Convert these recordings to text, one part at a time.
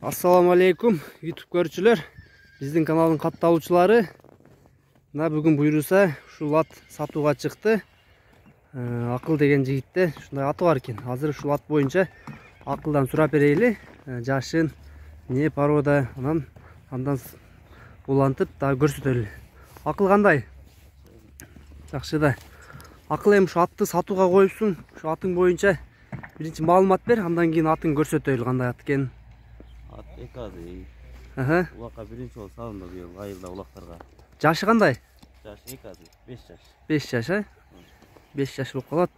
Assalamu алейкум, YouTube көрүүчүлөр. Биздин каналдын катталуучулары. Мына бүгүн буйруса ушул ат сатууга чыкты. Акыл деген жигитте ушундай аты бар экен. Азыр ушул ат боюнча Акылдан сурап берейли. Жашын, не порода, андан улантып да көрсөтөлү. Акыл кандай? Жакшы да. Акыл эми ушу атты сатууга коюпсуң. Ушу атың боюнча биринчи маалымат бер, андан кийин атын көрсөтөлү кандай ат экенин. At ekazi. Ulakka birinci ol salındı bu yıl ayılda ulaklarga. Жашы кандай? Yaşı ekazi. 5 yaş. 5 жаш, 5 жаш болуп калат.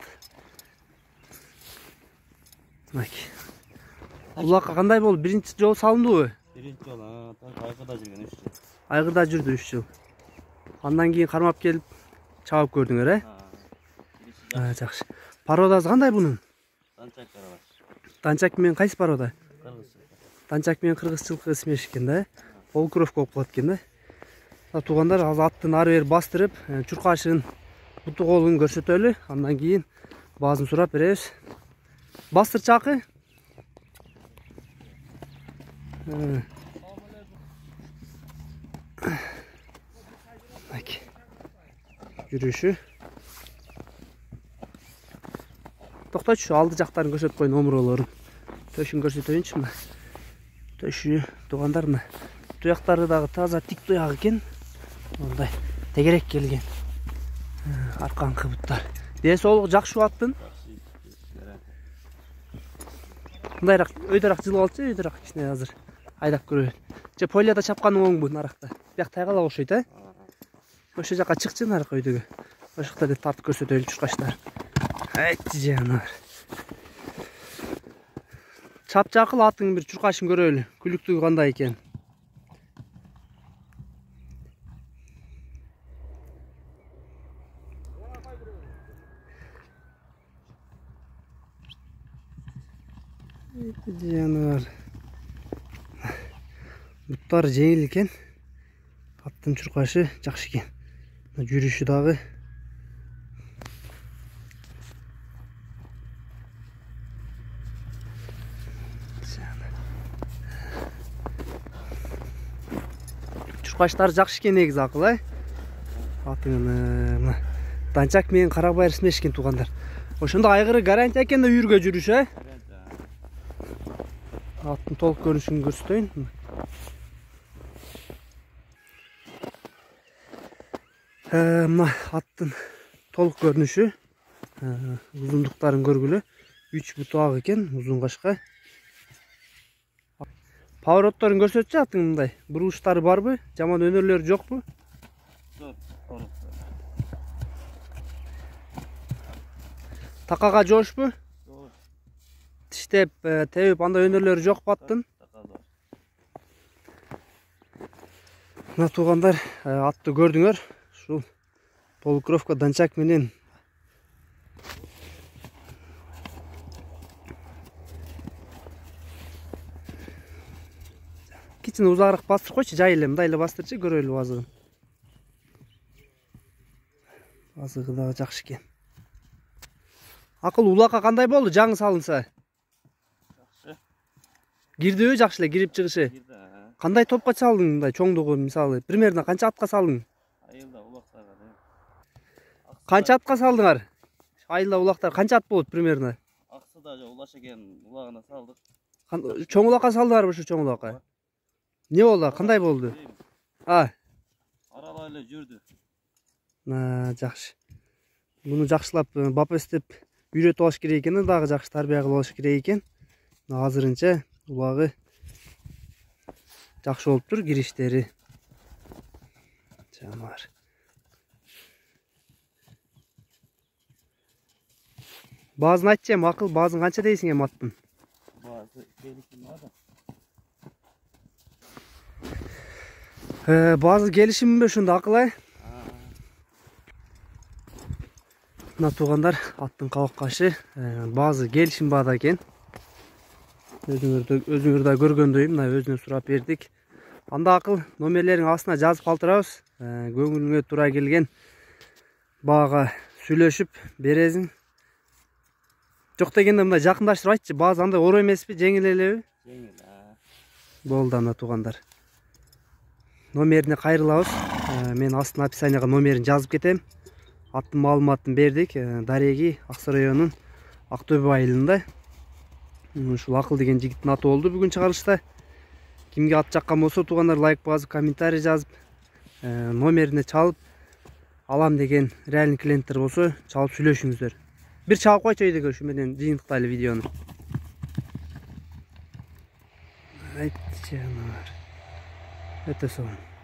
Улакка кандай болду? Биринчи жолу салындыбы? Birinci ol ayгырда жүргөн 3 жыл. Айгырда жүрдү 3 жыл. Андан кийин кармап келип чабып көрдүңөр, Жакшы. Пародасы кандай бунун? Танчак карабаш. Танчак менен кайсы порода? Кыргызча. Танчак менен кыргызчылыкка смеш экен да. Полукровка болуп калат экен да. Туугандар азыр аттын ары бери бастырып, чуркашын, буту колун көрсөтөлү. Андан кийин баазын сурап беребиз. Бастырчы акы. Жүрүшү. Токточу, алды жактарын көрсөтүп коюн, омуролорун. Төшүн көрсөтөйүнчү мына. Төшү, туугандар мына. Туяктары дагы таза тик туяк экен. Мындай тегерек келген. Аркаңкы буттар. Дээсолугу жакшы аттын. Мындайраак өйдөрак жылып алчы, өйдөрак кичине азыр айдап көрөйүн. Же полияда чапканың оңбу наракта. Бияк тайгала окшойт, Ошо жака чыкчы нарак өйдөгө. Ошокто деп тартып көрсөтөлү чуркачтар. Айтчы жанар. Чапчы акыл аттың бир чуркашын көрөлү. Күлүктүгү кандай экен. Жанар. Буттар жеңил экен. Аттын чуркашы жакшы экен. Жүрүшү дагы. Чуркаштар жакшы экен негизи акыл, Атын Танчак менен карабайыр смеш экен туугандар. Ошондо айгыры гарантия экен да үйүргө жүрүш, Аттын толук көрүнүшүн көрсөтөйүн. Мына аттын толук көрүнүшү. Узундуктарын көргүлө. 3 буту ак экен, узун кашка. Поворотторун көрсөтчү аттың мындай. Бурулуштары барбы? Жаман өнөрлөрү жокпу? Жок. Такага жоошпу? Жок. Тиштеп, тебип андай өнөрлөрү жокпу аттын? Мына туугандар, атты көрдүңөр. Ушул полукровка данчак менен кичине узагыраак бастырып койчу, жай эле мындай эле бастырчы, көрөлү азыгын. Азыгы дагы жакшы экен. Акыл улакка кандай болду жаңы салынса? Жакшы. Кирдиби жакшы эле кирип чыгышы? Кирди. Кандай топко салдың мындай чоңдугу, мисалы, примерно канча атка салдың? Айылда улактарга. Канча атка салдыңар? Айылда улактар канча ат болот примерно? Аксыда улаш экен, улагына салдык. Чоң улакка салдыңарбы ушу чоң улакка? Не болду? Кандай болду? Арала эле жүрдү. Жакшы. Муну жакшылап бапестеп үйрөтүп алыш керек экен, дагы жакшы тарбия кылып алыш керек экен. Азырынча улагы жакшы болуптур, кириштери. Жанар. Баазын айтчы эми акыл, баазын канча дейсиң эми аттын? Баазы келишим бар да. Баазы келишимби ошондо акыл, Мына туугандар, аттын кабак кашы, баазы келишим баада экен. Өзүңөр да көргөндөй, мына өзүнө сурап бердик. Анда акыл, номерлериң астына жазып калтырабыз. Көңүлүңө туура келген баага сүйлөшүп бересиң. Жок дегенде мындай жакындаштырып айтчы, баазы андай оор эмеспи, жеңил элеби? Жеңил. Болду анда туугандар. Номерине кайрылабыз. Мен астына описанияга номерин жазып кетем. Аттын маалыматын бердик. Дареги Аксай районунун Актөбө айылында. Ушул Акыл деген жигиттин аты болду бүгүн чыгарылышта. Кимге ат жаккан болсо туугандар лайк басып, комментарий жазып, номерине чалып алам деген реальный клиенттер болсо чалып сүйлөшүңүздөр. Бир чалып койчу өйдөгө ушу менен жыйынтыктайлы видеону. Айтчы жанагар. Өтө сонун.